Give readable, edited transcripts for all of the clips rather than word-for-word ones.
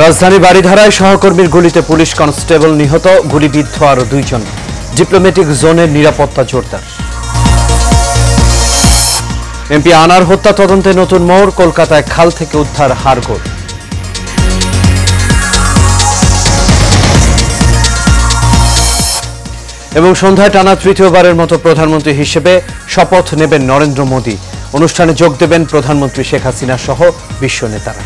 রাজধানী বাড়িধারায় সহকর্মীর গুলিতে পুলিশ কনস্টেবল নিহত, গুলিবিদ্ধ আরো 2 জন। ডিপ্লোম্যাটিক জোনের নিরাপত্তা জোরদার। এমপি আনার হত্যা তদন্তে নতুন মোড়, কলকাতায় খাল থেকে উদ্ধার হাড়গোড়। এবং সন্ধ্যায় টানা তৃতীয়বারের মতো প্রধানমন্ত্রী হিসেবে শপথ নেবেন নরেন্দ্র মোদী। অনুষ্ঠানে যোগ দেবেন প্রধানমন্ত্রী শেখ হাসিনা সহ বিশ্ব নেতারা।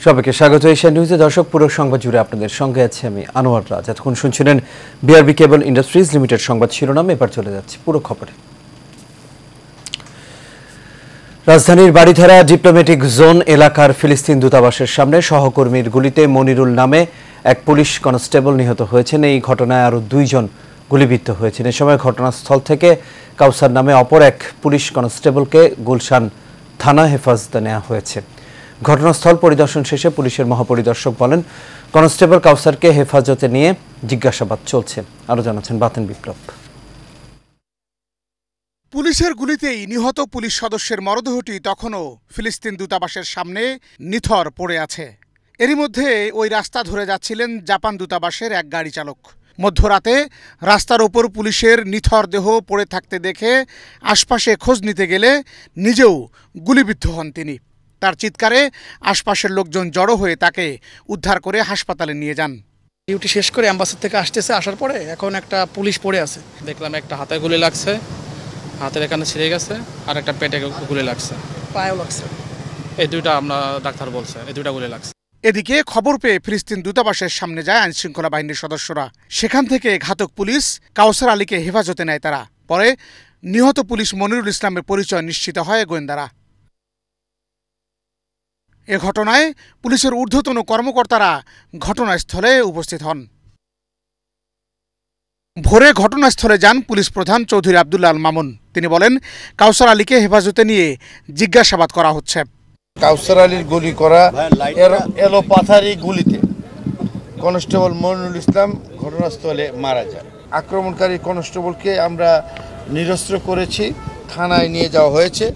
সবাইকে স্বাগত এশিয়ান নিউজে। দর্শক, পুরো সংবাদ জুড়ে আপনাদের সঙ্গে আছে আমি আনোয়ার রাজ। এতক্ষণ শুনছিলেন বিআরবি কেবল ইন্ডাস্ট্রিজ লিমিটেড সংবাদ শিরোনাম। এবার চলে যাচ্ছে পুরো খবরে। রাজধানীর বাড়িধারা ডিপ্লোম্যাটিক জোন এলাকার ফিলিস্তিন দূতাবাসের সামনে সহকর্মীর গুলিতে মনিরুল নামে এক পুলিশ কনস্টেবল নিহত হয়েছেন। এই ঘটনায় আরও 2 জন গুলিবিদ্ধ হয়েছেন। এ সময় ঘটনাস্থল থেকে কাউসার নামে অপর এক পুলিশ কনস্টেবলকে গুলশান থানা হেফাজতে নেওয়া হয়েছে। ঘটনাস্থল পরিদর্শন শেষে পুলিশের মহাপরিদর্শক বলেন, কনস্টেবল কাউসারকে হেফাজতে নিয়ে জিজ্ঞাসাবাদ চলছে। আরো জানাচ্ছেন বাতেন বিপ্লব। পুলিশের গুলিতেই নিহত পুলিশ সদস্যের মরদেহটি তখনও ফিলিস্তিন দূতাবাসের সামনে নিথর পড়ে আছে। এরই মধ্যে ওই রাস্তা ধরে যাচ্ছিলেন জাপান দূতাবাসের এক গাড়ি চালক। মধ্যরাতে রাস্তার ওপর পুলিশের নিথর দেহ পড়ে থাকতে দেখে আশপাশে খোঁজ নিতে গেলে নিজেও গুলিবিদ্ধ হন তিনি। তার চিৎকারে আশপাশের লোকজন জড়ো হয়ে তাকে উদ্ধার করে হাসপাতালে নিয়ে যান। ডিউটি শেষ করে অ্যাম্বাসেডর থেকে আসার পরে এখন একটা পুলিশ পড়ে আছে। দেখলাম একটা হাতে গুলি লাগছে, হাতের এখানে ছিঁড়ে গেছে, আর একটা পেটে গুলি লাগছে, পায়েও লাগছে। এই 2টা আমরা ডাক্তার বলছে এই 2টা গুলি লাগছে। এদিকে খবর পেয়ে ফিলিস্তিন দূতাবাসের সামনে যায় আইনশৃঙ্খলা বাহিনীর সদস্যরা। সেখান থেকে ঘাতক পুলিশ কাউসার আলীকে হেফাজতে নেয় তারা। পরে নিহত পুলিশ মনিরুল ইসলামের পরিচয় নিশ্চিত হয় গোয়েন্দারা। এ ঘটনায় পুলিশের ঊর্ধ্বতন কর্মকর্তারা ঘটনাস্থলে উপস্থিত হন। ভোরে ঘটনাস্থলে যান পুলিশ প্রধান চৌধুরী আব্দুল্লাহ আল মামুন। তিনি বলেন, কাউসার আলীকে হেফাজতে নিয়ে জিজ্ঞাসাবাদ করা হচ্ছে। কাউসার আলীর গুলি করা এলোপাথারি গুলিতে কনস্টেবল মনিরুল ইসলাম ঘটনাস্থলে মারা যায়। আক্রমণকারী কনস্টেবলকে আমরা নিরস্ত্র করেছি, থানায় নিয়ে যাওয়া হয়েছে।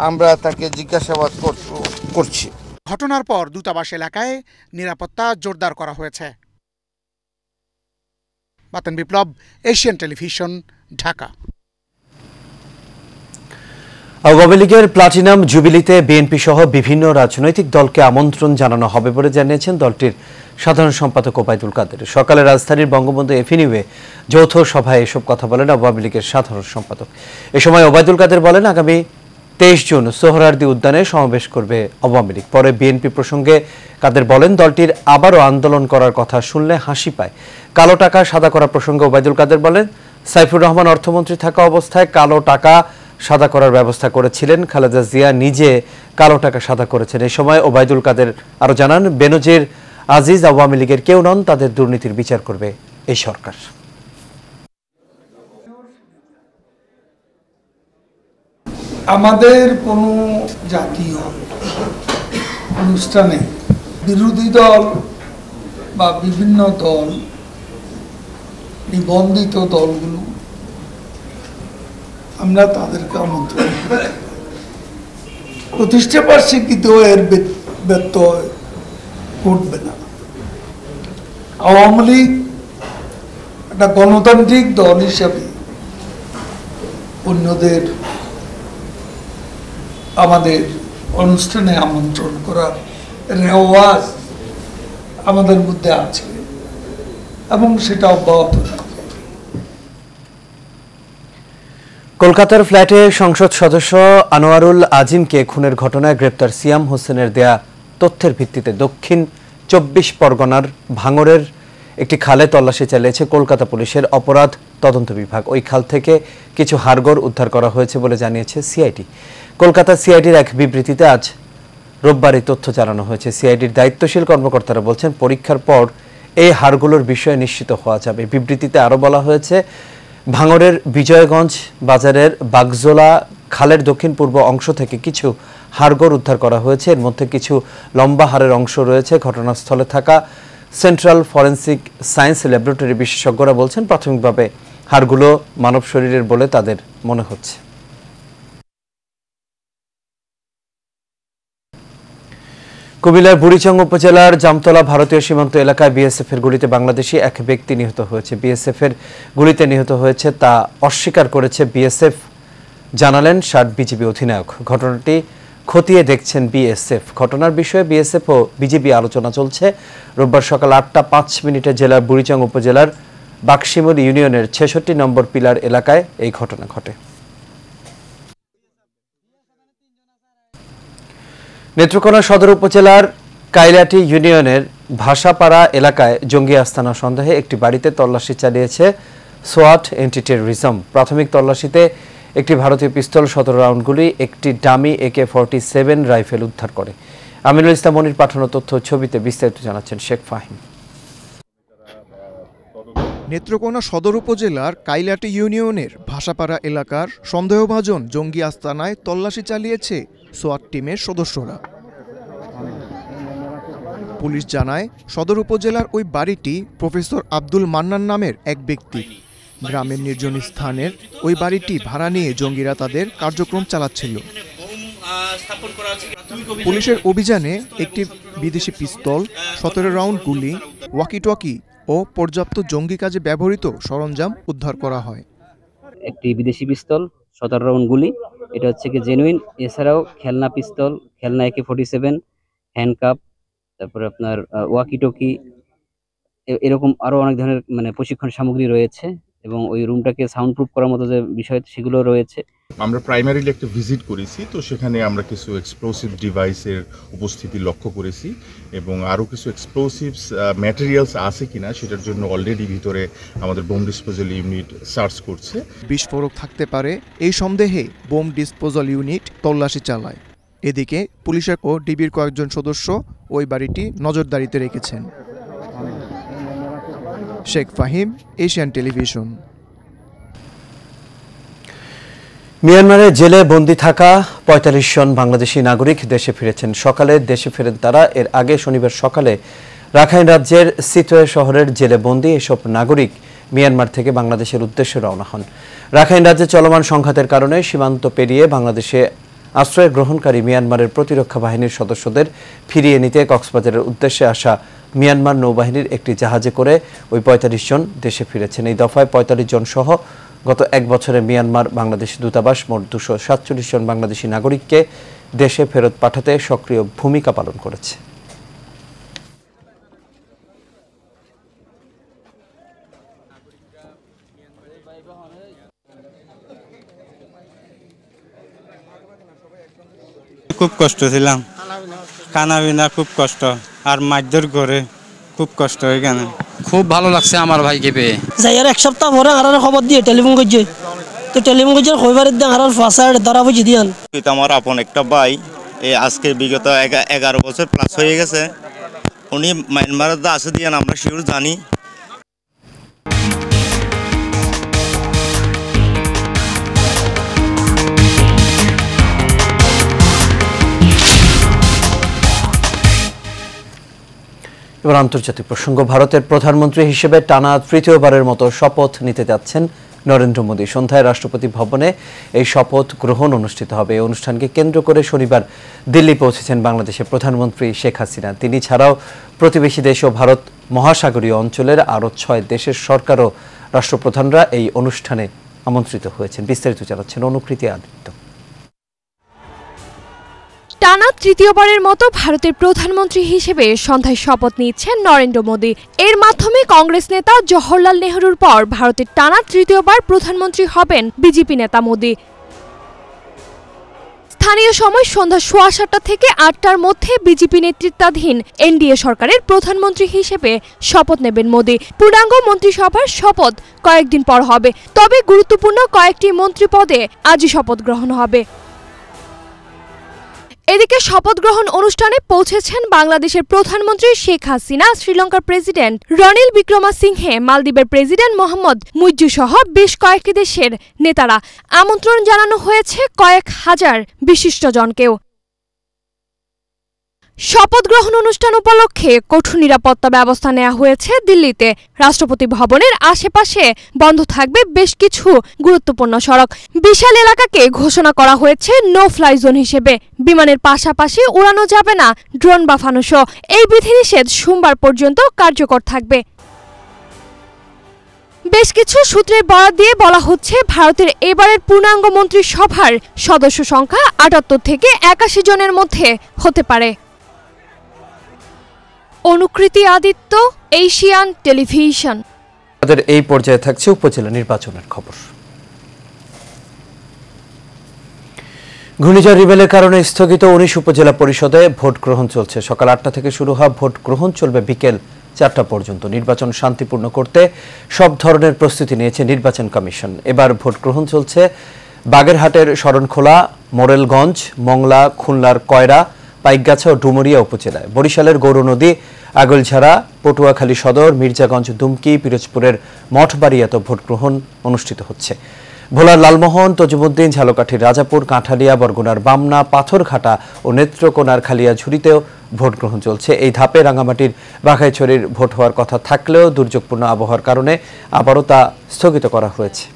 আমরা তাকে জিজ্ঞাসাবাদ করছি। ঘটনার পর দূতাবাস এলাকায় নিরাপত্তা জোরদার করা হয়েছে। বাতেন বিপ্লব, এশিয়ান টেলিভিশন, ঢাকা। আওয়ামী লীগের প্লাটিনাম জুবিলিতে বিএনপি সহ বিভিন্ন রাজনৈতিক দলকে আমন্ত্রণ জানানো হবে বলে জানিয়েছেন দলটির সাধারণ সম্পাদক ওবায়দুল কাদের। সকালে রাজধানীর বঙ্গবন্ধু এভিনিউয়ে যৌথ সভায় এসব কথা বলেন আওয়ামী লীগের সাধারণ সম্পাদক। এ সময় ওবায়দুল কাদের বলেন, আগামী 23 জুন সোহরাওয়ার্দী উদ্যানে সমাবেশ করবে আওয়ামী লীগ। পরে বিএনপি প্রসঙ্গে কাদের বলেন, দলটির আবারও আন্দোলন করার কথা শুনলে হাসি পায়। কালো টাকা সাদা করার প্রসঙ্গে ওবায়দুল কাদের বলেন, সাইফুর রহমান অর্থমন্ত্রী থাকা অবস্থায় কালো টাকা সাদা করার ব্যবস্থা করেছিলেন। খালেদা জিয়া নিজে কালো টাকা সাদা করেছেন। এই সময় ওবায়দুল কাদের আরো জানান, বেনজির আজিজ আওয়ামী লীগের কেউ নন, তাদের দুর্নীতির বিচার করবে এই সরকার। আমাদের কোনো জাতীয় অনুষ্ঠানে বিরোধী দল বা বিভিন্ন দল, নিবন্ধিত দলগুলো, আমরা তাদেরকে আমন্ত্রণ করি। প্রতিষ্ঠা বার্ষিকীতেও এর ব্যত্যয় ঘটবে না। আওয়ামী লীগ একটা গণতান্ত্রিক দল হিসাবে অন্যদের আমাদের অনুষ্ঠানে আমন্ত্রণ করার রেওয়াজ আমাদের মধ্যে আছে এবং সেটা অব্যাহত থাকবে। কলকাতার ফ্ল্যাটে সংসদ সদস্য আনোয়ারুল আজিমকে খুনের ঘটনায় গ্রেপ্তার সিয়াম হোসেনের দেয়া তথ্যের ভিত্তিতে দক্ষিণ 24 পরগনার ভাঙড়ের একটি খালে তল্লাশি চালিয়েছে কলকাতা পুলিশের অপরাধ তদন্ত বিভাগ। ওই খাল থেকে কিছু হাড়গোড় উদ্ধার করা হয়েছে বলে জানিয়েছে সিআইডি। কলকাতা সিআইডির এক বিবৃতিতে আজ রোববার এই তথ্য জানানো হয়েছে। সিআইডির দায়িত্বশীল কর্মকর্তারা বলছেন, পরীক্ষার পর এই হাড়গুলোর বিষয়ে নিশ্চিত হওয়া যাবে। বিবৃতিতে আরও বলা হয়েছে, ভাঙড়ের বিজয়গঞ্জ বাজারের বাগজোলা খালের দক্ষিণ পূর্ব অংশ থেকে কিছু হাড়গোড় উদ্ধার করা হয়েছে। এর মধ্যে কিছু লম্বা হাড়ের অংশ রয়েছে। ঘটনাস্থলে থাকা সেন্ট্রাল ফরেন্সিক সায়েন্স ল্যাবরেটরি বিশেষজ্ঞরা বলছেন, প্রাথমিকভাবে হাড়গুলো মানব শরীরের বলে তাদের মনে হচ্ছে। কুমিল্লার বুড়িচং উপজেলার জামতলা ভারতীয় সীমান্ত এলাকায় বিএসএফ এর গুলিতে বাংলাদেশি এক ব্যক্তি নিহত হয়েছে। বিএসএফ এর গুলিতে নিহত হয়েছে তা অস্বীকার করেছে বিএসএফ, জানালেন 60 বিজিবি অধিনায়ক। ঘটনাটি খতিয়ে দেখছেন বিএসএফ। ঘটনার বিষয়ে বিএসএফ ও বিজিবি আলোচনা চলছে। রোববার সকাল 8টা 5 মিনিটে জেলার বুড়িচং উপজেলার বাকশিমুল ইউনিয়নের 66 নম্বর পিলার এলাকায় এই ঘটনা ঘটে। নেত্রকোনা সদর উপজেলার কাইলাটি ইউনিয়নের ভাষাপাড়া এলাকায় জঙ্গি আস্তানা সন্দেহে একটি বাড়িতে তল্লাশি চালিয়েছে সোয়াট এন্টি টেররিজম। প্রাথমিক তল্লাশিতে একটি ভারতীয় পিস্তল, 17 রাউন্ড গুলি, একটি ডামি AK-47 রাইফেল উদ্ধার করে। আমিনুল ইসলাম মনির পাঠানো তথ্য ছবিতে বিস্তারিত জানাচ্ছেন শেখ ফাহিম। নেত্রকোনা সদর উপজেলার কাইলাটি ইউনিয়নের ভাষাপাড়া এলাকার সন্দেহভাজন জঙ্গি আস্তানায় তল্লাশি চালিয়েছে সোয়াট টিমের সদস্যরা। পুলিশ জানায়, সদর উপজেলার ওই বাড়িটি প্রফেসর আব্দুল মান্নান নামের এক ব্যক্তি। গ্রামের নির্জন স্থানের ওই বাড়িটি ভাড়া নিয়ে জঙ্গিরা তাদের কার্যক্রম চালাচ্ছিল। পুলিশের অভিযানে একটি বিদেশি পিস্তল, 17 রাউন্ড গুলি, ওয়াকি-টকি ও পর্যাপ্ত জঙ্গি কাজে ব্যবহৃত সরঞ্জাম উদ্ধার করা হয়। একটি বিদেশি পিস্তল, 17 রাউন্ড গুলি, এটা হচ্ছে কি জেনুইন। এছাড়াও খেলনা পিস্তল, খেলনা AK-47, হ্যান্ডকাপ, তারপরে আপনার ওয়াকি-টকি, এরকম আরো অনেক ধরনের প্রশিক্ষণ সামগ্রী রয়েছে এবং ওই রুমটাকে সাউন্ড প্রুফ করার মতো যে বিষয় সেগুলো রয়েছে। আমরা প্রাইমারিলি একটা ভিজিট করেছি, তো সেখানে আমরা কিছু এক্সপ্লোসিভ ডিভাইসের উপস্থিতি লক্ষ্য করেছি এবং আরও কিছু এক্সপ্লোসিভস ম্যাটেরিয়ালস আছে কিনা সেটার জন্য অলরেডি ভিতরে আমাদের বোম ডিসপোজাল ইউনিট সার্চ করছে। বিস্ফোরক থাকতে পারে এই সন্দেহে বোম ডিসপোজাল ইউনিট তল্লাশি চালায়। এদিকে পুলিশের ও ডিবির কয়েকজন সদস্য ওই বাড়িটি নজরদারিতে রেখেছেন। Sheikh Fahim, Asian television. মিয়ানমারে জেলে বন্দী থাকা 45 জন বাংলাদেশি নাগরিক দেশে ফিরেছেন। সকালে দেশে ফেরেন তারা। এর আগে শনিবার সকালে রাখাইন রাজ্যের সিতোয়ে শহরের জেলে বন্দী এসব নাগরিক মিয়ানমার থেকে বাংলাদেশের উদ্দেশ্যে রওনা হন। রাখাইন রাজ্যে চলমান সংঘাতের কারণে সীমান্ত পেরিয়ে বাংলাদেশে আশ্রয় গ্রহণকারী মিয়ানমারের প্রতিরক্ষা বাহিনীর সদস্যদের ফিরিয়ে নিতে কক্সবাজারের উদ্দেশ্যে আসা মিয়ানমার নৌবাহিনীর একটি জাহাজে করে ওই 45 জন দেশে ফিরেছেন। এই দফায় 45 জন সহ গত এক বছরে মিয়ানমার বাংলাদেশ দূতাবাস মোট 247 জন বাংলাদেশি নাগরিককে দেশে ফেরত পাঠাতে সক্রিয় ভূমিকা পালন করেছে। খুব কষ্ট ছিলাম, খানা পিনা খুব কষ্ট, আর মারধর করে খুব কষ্ট। এখানে খুব ভালো লাগছে আমার ভাইকে পেয়ে। যাই আর এক সপ্তাহ পরে আর খবর দিয়ে টেলিফোন করছে, তো টেলিফোন করছে খবরের দিয়ে আর ফাঁসায় ধরা বুঝি দিয়ান। আমার আপন একটা ভাই, আজকে বিগত 11 বছর প্লাস হয়ে গেছে, উনি মায়ানমারে আছে দিয়ান, আমরা শিওর জানি। এবার আন্তর্জাতিক প্রসঙ্গ। ভারতের প্রধানমন্ত্রী হিসেবে টানা তৃতীয়বারের মতো শপথ নিতে যাচ্ছেন নরেন্দ্র মোদী। সন্ধ্যায় রাষ্ট্রপতি ভবনে এই শপথ গ্রহণ অনুষ্ঠিত হবে। এই অনুষ্ঠানকে কেন্দ্র করে শনিবার দিল্লি পৌঁছেছেন বাংলাদেশের প্রধানমন্ত্রী শেখ হাসিনা। তিনি ছাড়াও প্রতিবেশী দেশ ও ভারত মহাসাগরীয় অঞ্চলের আরও 6 দেশের সরকার ও রাষ্ট্রপ্রধানরা এই অনুষ্ঠানে আমন্ত্রিত হয়েছেন। বিস্তারিত জানাচ্ছেন অনুকৃতি আদিত্য। টানা তৃতীয়বারের মতো ভারতের প্রধানমন্ত্রী হিসেবে সন্ধ্যায় শপথ নিচ্ছেন নরেন্দ্র মোদী। এর মাধ্যমে কংগ্রেস নেতা জওহরলাল নেহরুর পর ভারতের টানা তৃতীয়বার প্রধানমন্ত্রী হবেন বিজেপি নেতা মোদী। স্থানীয় সময় সন্ধ্যা 7:15 থেকে 8টার মধ্যে বিজেপি নেতৃত্বাধীন এনডিএ সরকারের প্রধানমন্ত্রী হিসেবে শপথ নেবেন মোদী। পূর্ণাঙ্গ মন্ত্রিসভার শপথ কয়েকদিন পর হবে, তবে গুরুত্বপূর্ণ কয়েকটি মন্ত্রী পদে আজই শপথ গ্রহণ হবে। এদিকে শপথ গ্রহণ অনুষ্ঠানে পৌঁছেছেন বাংলাদেশের প্রধানমন্ত্রী শেখ হাসিনা, শ্রীলঙ্কার প্রেসিডেন্ট রনিল বিক্রমাসিংহে, মালদ্বীপের প্রেসিডেন্ট মোহাম্মদ মুইজ্জু সহ বেশ কয়েকটি দেশের নেতারা। আমন্ত্রণ জানানো হয়েছে কয়েক হাজার বিশিষ্টজনকেও। শপথ গ্রহণ অনুষ্ঠান উপলক্ষে কঠোর নিরাপত্তা ব্যবস্থা নেওয়া হয়েছে দিল্লিতে। রাষ্ট্রপতি ভবনের আশেপাশে বন্ধ থাকবে বেশ কিছু গুরুত্বপূর্ণ সড়ক। বিশাল এলাকাকে ঘোষণা করা হয়েছে নো ফ্লাই জোন হিসেবে। বিমানের পাশাপাশি উড়ানো যাবে না ড্রোন বা ফানুসও। এই বিধিনিষেধ সোমবার পর্যন্ত কার্যকর থাকবে। বেশ কিছু সূত্রের বরাত দিয়ে বলা হচ্ছে, ভারতের এবারের পূর্ণাঙ্গ মন্ত্রিসভার সদস্য সংখ্যা ৭৮ থেকে ৮১ জনের মধ্যে হতে পারে। অনুকৃতি আদিত্য, এশিয়ান টেলিভিশন। আমাদের এই পর্যায়ে থাকছে উপজেলা নির্বাচনের খবর। ঘূর্ণিঝড় রিবেলের কারণে স্থগিত ১৯ উপজেলা পরিষদে ভোট গ্রহণ চলছে। সকাল ৮টা থেকে শুরু হওয়া ভোট গ্রহণ চলবে বিকেল ৪টা পর্যন্ত। নির্বাচন শান্তিপূর্ণ করতে সব ধরনের প্রস্তুতি নিয়েছে নির্বাচন কমিশন। এবার ভোট গ্রহণ চলছে বাগেরহাটের শরণখোলা, মোরেলগঞ্জ, মংলা, খুলনার কয়রা, পাইকগাছা ও ডুমুরিয়া উপজেলায়। বরিশালের গৌরনদী, আগলঝাড়া, পটুয়াখালী সদর, মির্জাগঞ্জ, দুমকি, পিরোজপুরের মঠবাড়িয়াতে ভোট গ্রহণ অনুষ্ঠিত হচ্ছে। ভোলার লালমোহন, তজুমুদ্দিন, ঝালকাঠির রাজাপুর, কাঁঠালিয়া, বরগুনার বামনা, পাথরঘাটা ও নেত্রকোনার খালিয়াঝুরিতেও ভোট গ্রহণ চলছে। এই ধাপে রাঙ্গামাটির বাঘাইছড়ির ভোট হওয়ার কথা থাকলেও দুর্যোগপূর্ণ আবহাওয়ার কারণে আবারও তা স্থগিত করা হয়েছে।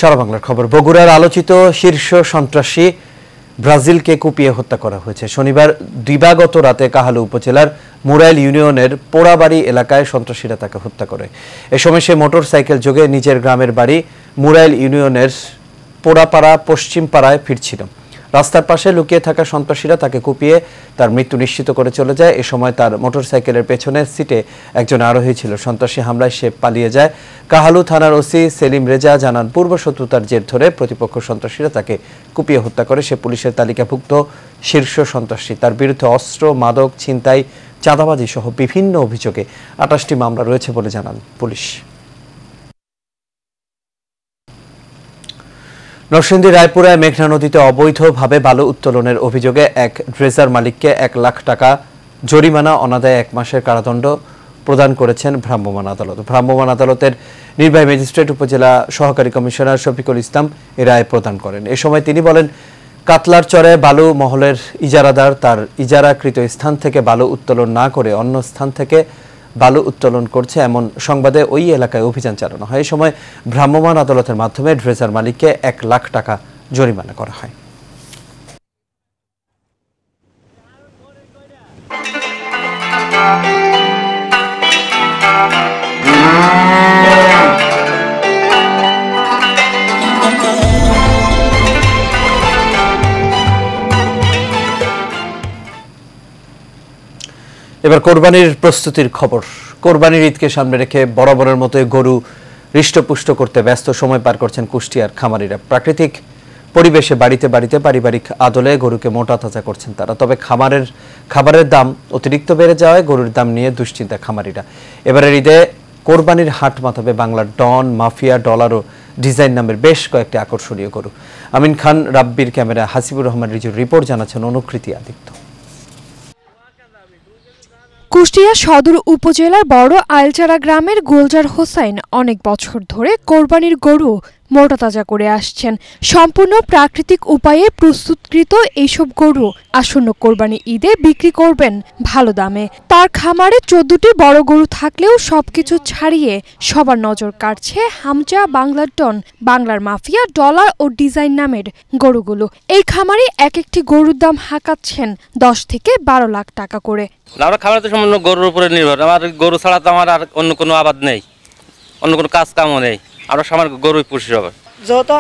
সারা বাংলার খবর। বগুড়ার আলোচিত শীর্ষ সন্ত্রাসী ব্রাজিলকে কুপিয়ে হত্যা করা হয়েছে। শনিবার দিবাগত রাতে কাহালু উপজেলার মুরাইল ইউনিয়নের পোড়াবাড়ি এলাকায় সন্ত্রাসীরা তাকে হত্যা করে। এ সময় সে মোটর সাইকেল যোগে নিজের গ্রামের বাড়ি মুরাইল ইউনিয়নের পোড়াপাড়া পশ্চিম পাড়ায় ফিরছিল। রাস্তার পাশে লুকিয়ে থাকা সন্ত্রাসীরা তাকে কুপিয়ে তার মৃত্যু নিশ্চিত করে চলে যায়। এ সময় তার মোটরসাইকেলের পেছনের সিটে একজন আরোহী ছিল। সন্ত্রাসী হামলায় সে পালিয়ে যায়। কাহালু থানার ওসি সেলিম রেজা জানান, পূর্ব শত্রুতার জের ধরে প্রতিপক্ষ সন্ত্রাসীরা তাকে কুপিয়ে হত্যা করে। সে পুলিশের তালিকাভুক্ত শীর্ষ সন্ত্রাসী। তার বিরুদ্ধে অস্ত্র, মাদক, ছিনতাই, চাঁদাবাজি সহ বিভিন্ন অভিযোগে ২৮টি মামলা রয়েছে বলে জানান পুলিশ। নরসিংদীর রায়পুরায় মেঘনা নদীতে অবৈধভাবে বালু উত্তোলনের অভিযোগে এক ড্রেজার মালিককে ১ লাখ টাকা জরিমানা, অনাদায়ে ১ মাসের কারাদণ্ড প্রদান করেছেন ভ্রাম্যমাণ আদালত। ভ্রাম্যমাণ আদালতের নির্বাহী ম্যাজিস্ট্রেট উপজেলা সহকারী কমিশনার শফিকুল ইসলাম এ রায় প্রদান করেন। এ সময় তিনি বলেন, কাতলার চরে বালু মহলের ইজারাদার তার ইজারাকৃত স্থান থেকে বালু উত্তোলন না করে অন্য স্থান থেকে বালু উত্তোলন করছে, এমন সংবাদে ওই এলাকায় অভিযান চালানো হয়। এই সময় ভ্রাম্যমাণ আদালতের মাধ্যমে ড্রেজার মালিককে ১ লাখ টাকা জরিমানা করা হয়। এবার কোরবানির প্রস্তুতির খবর। কোরবানির ঈদকে সামনে রেখে বরাবরের মতো গরু হৃষ্টপুষ্ট করতে ব্যস্ত সময় পার করছেন কুষ্টিয়ার খামারিরা। প্রাকৃতিক পরিবেশে বাড়িতে বাড়িতে পারিবারিক আদলে গরুকে মোটা তাজা করছেন তারা। তবে খাবারের দাম অতিরিক্ত বেড়ে যাওয়ায় গরুর দাম নিয়ে দুশ্চিন্তা খামারিরা। এবারের ঈদে কোরবানির হাট মাতাবে বাংলার ডন, মাফিয়া, ডলার ও ডিজাইন নামের বেশ কয়েকটি আকর্ষণীয় গরু। আমিন খান রাব্বির ক্যামেরা হাসিবুর রহমান রিজুর রিপোর্ট, জানাচ্ছেন অনুকৃতি আদিত্য। কুষ্টিয়া সদর উপজেলার বড় আইলচারা গ্রামের গুলজার হোসাইন অনেক বছর ধরে কোরবানির গরু মোটা তাজা করে আসছেন। সম্পূর্ণ প্রাকৃতিক উপায়ে প্রস্তুতকৃত এইসব গরু আসন্ন কোরবানি ঈদে বিক্রি করবেন ভালো দামে। তার খামারে 14টি বড় গরু থাকলেও সবকিছু ছাড়িয়ে সবার নজর কাড়ছে হামজা, বাংলার ডন, বাংলার মাফিয়া, ডলার ও ডিজাইন নামের গরুগুলো। এই খামারে এক একটি গরুর দাম হাঁকাচ্ছেন 10 থেকে 12 লাখ টাকা করে। আমরা খাবার তো সম্পূর্ণ গরুর উপরে নির্ভর। আমার গরু ছাড়া তো আমার আর অন্য কোনো আবাদ নেই, অন্য কোনো কাজ কামও নেই। আমরা সবার গরুই পুষি হবে। যেহেতু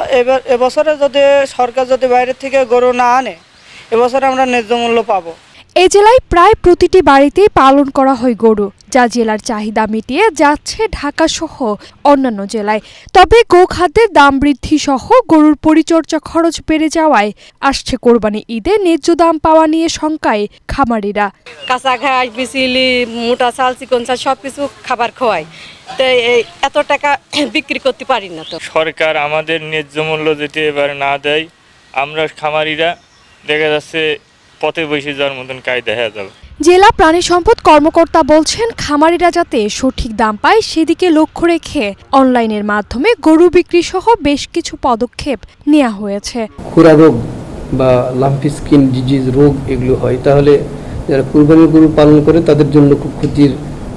এবছরে যদি সরকার যদি বাইরে থেকে গরু না আনে, এবছরে আমরা ন্যায্য মূল্য পাবো। এই জেলায় প্রায় প্রতিটি বাড়িতেই পালন করা হয় গরু। যা জেলার চাহিদা মিটিয়ে যাচ্ছে ঢাকা সহ অন্যান্য জেলায়। তবে গোখাদ্যের দাম বৃদ্ধি সহ গরুর পরিচর্যা খরচ বেড়ে যাওয়ায় আসছে কোরবানি ঈদে ন্যায্য দাম পাওয়া নিয়ে শঙ্কায় খামারিরা। কাঁচা ঘাস, বিচিলি, মোটা চাল, চিকন চাল সবকিছু খাবার খাওয়ায়, তো এত টাকা বিক্রি করতে পারি না। তো সরকার আমাদের ন্যায্য মূল্য যেটি এবার না দেয়, আমরা খামারিরা দেখা যাচ্ছে পথে বসে যাওয়ার মতন কায়দা হয়ে যাবে। জেলা প্রাণী সম্পদ কর্মকর্তা বলছেন, খামারিরা যাতে সঠিক দাম পায় সেদিকে লক্ষ্য রেখে অনলাইনের মাধ্যমে গরু বিক্রি সহ বেশ কিছু পদক্ষেপ নেওয়া হয়েছে। খুরা রোগ বা লাম্পি স্কিন ডিজিজ রোগ এগুলো হয়, তাহলে যারা কুরবানির গরু পালন করে তাদের জন্য খুব ক্ষতির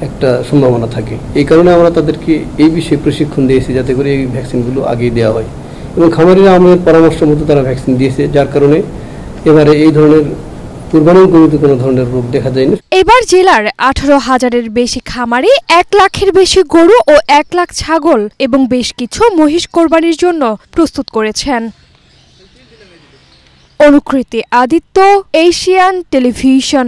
একটা সম্ভাবনা থাকে। এই কারণে আমরা তাদেরকে এই বিষয়ে প্রশিক্ষণ দিয়েছি যাতে করে এই ভ্যাকসিনগুলো আগেই দেওয়া হয়, এবং খামারিরা আমাদের পরামর্শ মতো তারা ভ্যাকসিন দিয়েছে, যার কারণে এবারে এই ধরনের কুরবানির গরুতে কোনো ধরনের রোগ দেখা যায়নি। এবার জেলার 18,000-এর বেশি খামারি 1 লাখের বেশি গরু ও 1 লাখ ছাগল এবং বেশ কিছু মহিষ কোরবানির জন্য প্রস্তুত করেছেন। অনুকৃতি আদিত্য, এশিয়ান টেলিভিশন।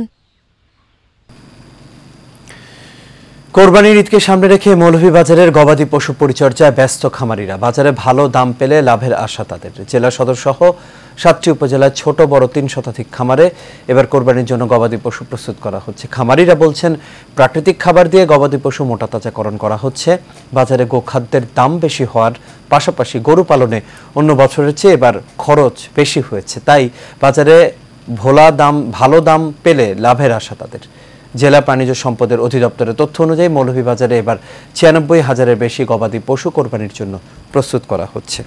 কোরবানির ঈদকে সামনে রেখে মৌলভীবাজারের গবাদি পশু পরিচর্যায় ব্যস্ত খামারিরা। বাজারে ভালো দাম পেলে লাভের আশা তাদের। জেলা সদর সহ 7টি উপজেলার ছোট বড় 3 শতাধিক খামারে এবার কোরবানির জন্য গবাদি পশু প্রস্তুত করা হচ্ছে। খামারিরা বলছেন, প্রাকৃতিক খাবার দিয়ে গবাদি পশু মোটা তাজাকরণ করা হচ্ছে। বাজারে গোখাদ্যের দাম বেশি হওয়ার পাশাপাশি গরু পালনে অন্য বছরের চেয়ে এবার খরচ বেশি হয়েছে, তাই বাজারে ভালো দাম পেলে লাভের আশা তাদের। জেলা প্রাণিজ সম্পদের অধিদপ্তরের তথ্য অনুযায়ী মৌলভীবাজারে এবার 96,000-এর বেশি গবাদি পশু কোরবানির জন্য প্রস্তুত করা হচ্ছে।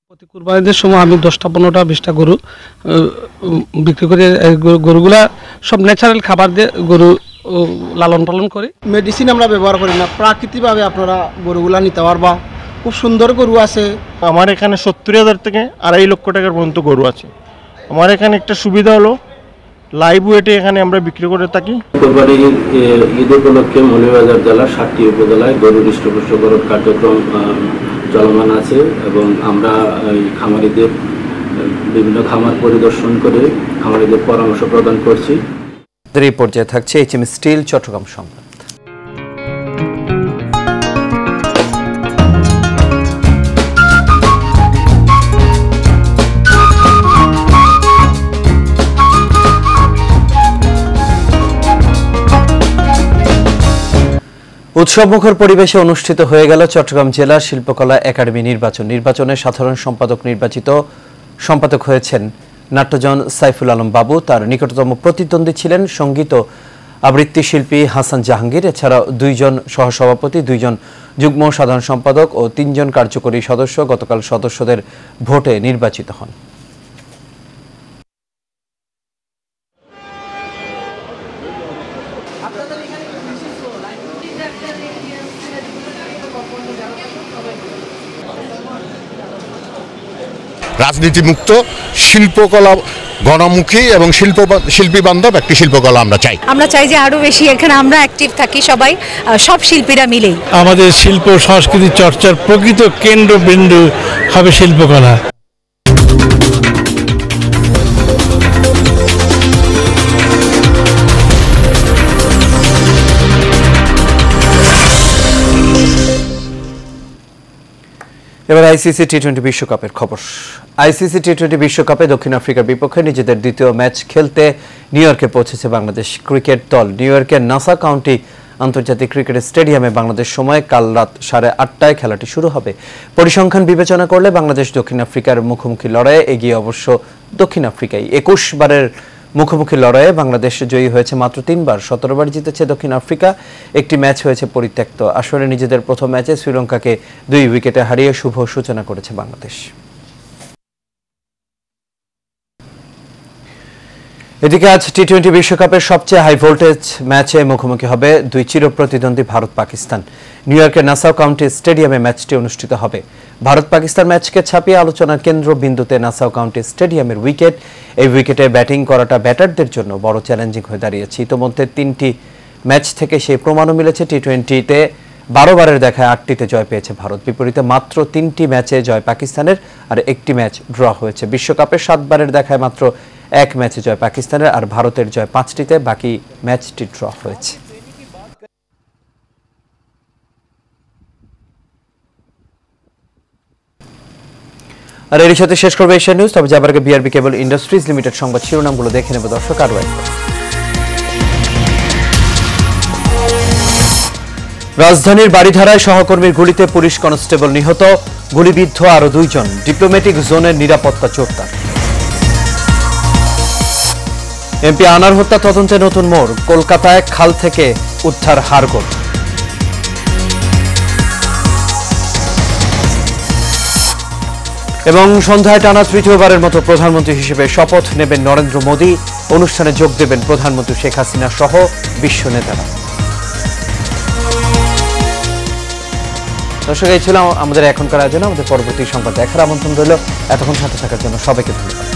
প্রতি কুরবানিদের সময় আমি 10টা 15টা 20টা গরু বিক্রি করে, গরুগুলা সব ন্যাচারাল খাবার দিয়ে গরু লালন পালন করি। মেডিসিন আমরা ব্যবহার করি না, প্রাকৃতিকভাবে আপনারা গরুগুলা নিতে পারবা। খুব সুন্দর গরু আছে। আমার এখানে 70,000 থেকে 2.5 লক্ষ টাকার পর্যন্ত গরু আছে। আমার এখানে একটা সুবিধা হলো লাইভ ওয়েটে এখানে আমরা বিক্রি করে থাকি। কোরবানির ঈদ উপলক্ষে মৌলভীবাজার জেলার 7টি উপজেলায় গরু হৃষ্টপুষ্টকরণ কার্যক্রম চলমান আছে, এবং আমরা খামারিদের বিভিন্ন খামার পরিদর্শন করে খামারিদের পরামর্শ প্রদান করছি। এই পর্যায়ে থাকছে HM স্টিল চট্টগ্রাম সংবাদ। উৎসবমুখর পরিবেশে অনুষ্ঠিত হয়ে গেল চট্টগ্রাম জেলা শিল্পকলা একাডেমি নির্বাচনে সাধারণ সম্পাদক হয়েছেন নাট্যজন সাইফুল আলম বাবু। তার নিকটতম প্রতিদ্বন্দ্বী ছিলেন সঙ্গীত আবৃত্তি শিল্পী হাসান জাহাঙ্গীর। এছাড়াও 2 জন সহসভাপতি, 2 জন যুগ্ম সাধারণ সম্পাদক ও 3 জন কার্যকরী সদস্য গতকাল সদস্যদের ভোটে নির্বাচিত হন। রাজনীতিমুক্ত শিল্পকলা গণমুখী এবং শিল্পী বান্ধব একটি শিল্পকলা আমরা চাই যে আরো বেশি এখানে আমরা অ্যাক্টিভ থাকি, সবাই সব শিল্পীরা মিলেই। আমাদের শিল্প সংস্কৃতি চর্চার প্রকৃত কেন্দ্রবিন্দু হবে শিল্পকলা। এবার আইসিসি টি20 বিশ্বকাপের খবর। আইসিসি টি20 বিশ্বকাপে দক্ষিণ আফ্রিকার বিপক্ষে নিজেদের দ্বিতীয় ম্যাচ খেলতে নিউ ইয়র্কে পৌঁছেছে বাংলাদেশ ক্রিকেট দল। নিউ ইয়র্কের নাসা কাউন্টি আন্তর্জাতিক ক্রিকেট স্টেডিয়ামে বাংলাদেশ সময় কাল রাত 8:30টায় খেলাটি শুরু হবে। পরিসংখ্যান বিবেচনা করলে বাংলাদেশ দক্ষিণ আফ্রিকার মুখোমুখি লড়াইয়ে এগিয়ে অবশ্য দক্ষিণ আফ্রিকাই। 21 বারের মুখোমুখি লড়াইয়ে বাংলাদেশ জয়ী হয়েছে মাত্র 3 বার, 17 বার জিতেছে দক্ষিণ আফ্রিকা। একটি ম্যাচ হয়েছে পরিত্যক্ত। আসলে নিজেদের প্রথম ম্যাচে শ্রীলঙ্কাকে 2 উইকেটে হারিয়ে শুভ সূচনা করেছে বাংলাদেশ। এদিকে আজ টি20 বিশ্বকাপের সবচেয়ে হাই ভোল্টেজ ম্যাচে মুখোমুখি হবে 2 চিরপ্রতিদ্বন্দ্বী ভারত পাকিস্তান। নিউ ইয়র্কের নাসাউ কাউন্টি স্টেডিয়ামে ম্যাচটি অনুষ্ঠিত হবে। ভারত পাকিস্তান ম্যাচকে ছাপিয়ে আলোচনার কেন্দ্রবিন্দুতে নাসাউ কাউন্টি স্টেডিয়ামের উইকেট। এই উইকেটে ব্যাটিং করাটা ব্যাটারদের জন্য বড় চ্যালেঞ্জিং হয়ে দাঁড়িয়েছে। ইতোমধ্যে 3টি ম্যাচ থেকে সেই প্রমাণও মিলেছে। টি20তে 12 বারের দেখায় 8টিতে জয় পেয়েছে ভারত, বিপরীতে মাত্র 3টি ম্যাচে জয় পাকিস্তানের আর একটি ম্যাচ ড্র হয়েছে। বিশ্বকাপে 7 বারের দেখায় মাত্র এক ম্যাচে জয় পাকিস্তানের, আর ভারতের জয় 5টিতে, বাকি ম্যাচটি ড্র হয়েছে। আর এর সাথে শেষ করবে এশিয়া নিউজ। তবে যাবার আগে বিআরবি কেবল ইন্ডাস্ট্রিজ লিমিটেড সংবাদ শিরোনামগুলো দেখে নেব দর্শক। আরও একবার রাজধানীর বাড়িধারায় সহকর্মীর গুলিতে পুলিশ কনস্টেবল নিহত, গুলিবিদ্ধ আরো 2 জন। ডিপ্লোম্যাটিক জোনের নিরাপত্তা জোরদার। এমপি আনার হত্যা তদন্তে নতুন মোড়, কলকাতায় খাল থেকে উদ্ধার হাড়গোড়। এবং সন্ধ্যায় টানা তৃতীয়বারের মতো প্রধানমন্ত্রী হিসেবে শপথ নেবেন নরেন্দ্র মোদী। অনুষ্ঠানে যোগ দেবেন প্রধানমন্ত্রী শেখ হাসিনা সহ বিশ্ব নেতারা। দর্শক, এই ছিল আমাদের এখনকার আয়োজন। আমাদের পরবর্তী সংবাদ দেখার আমন্ত্রণ রইল। এতক্ষণ সাথে থাকার জন্য সবাইকে ধন্যবাদ।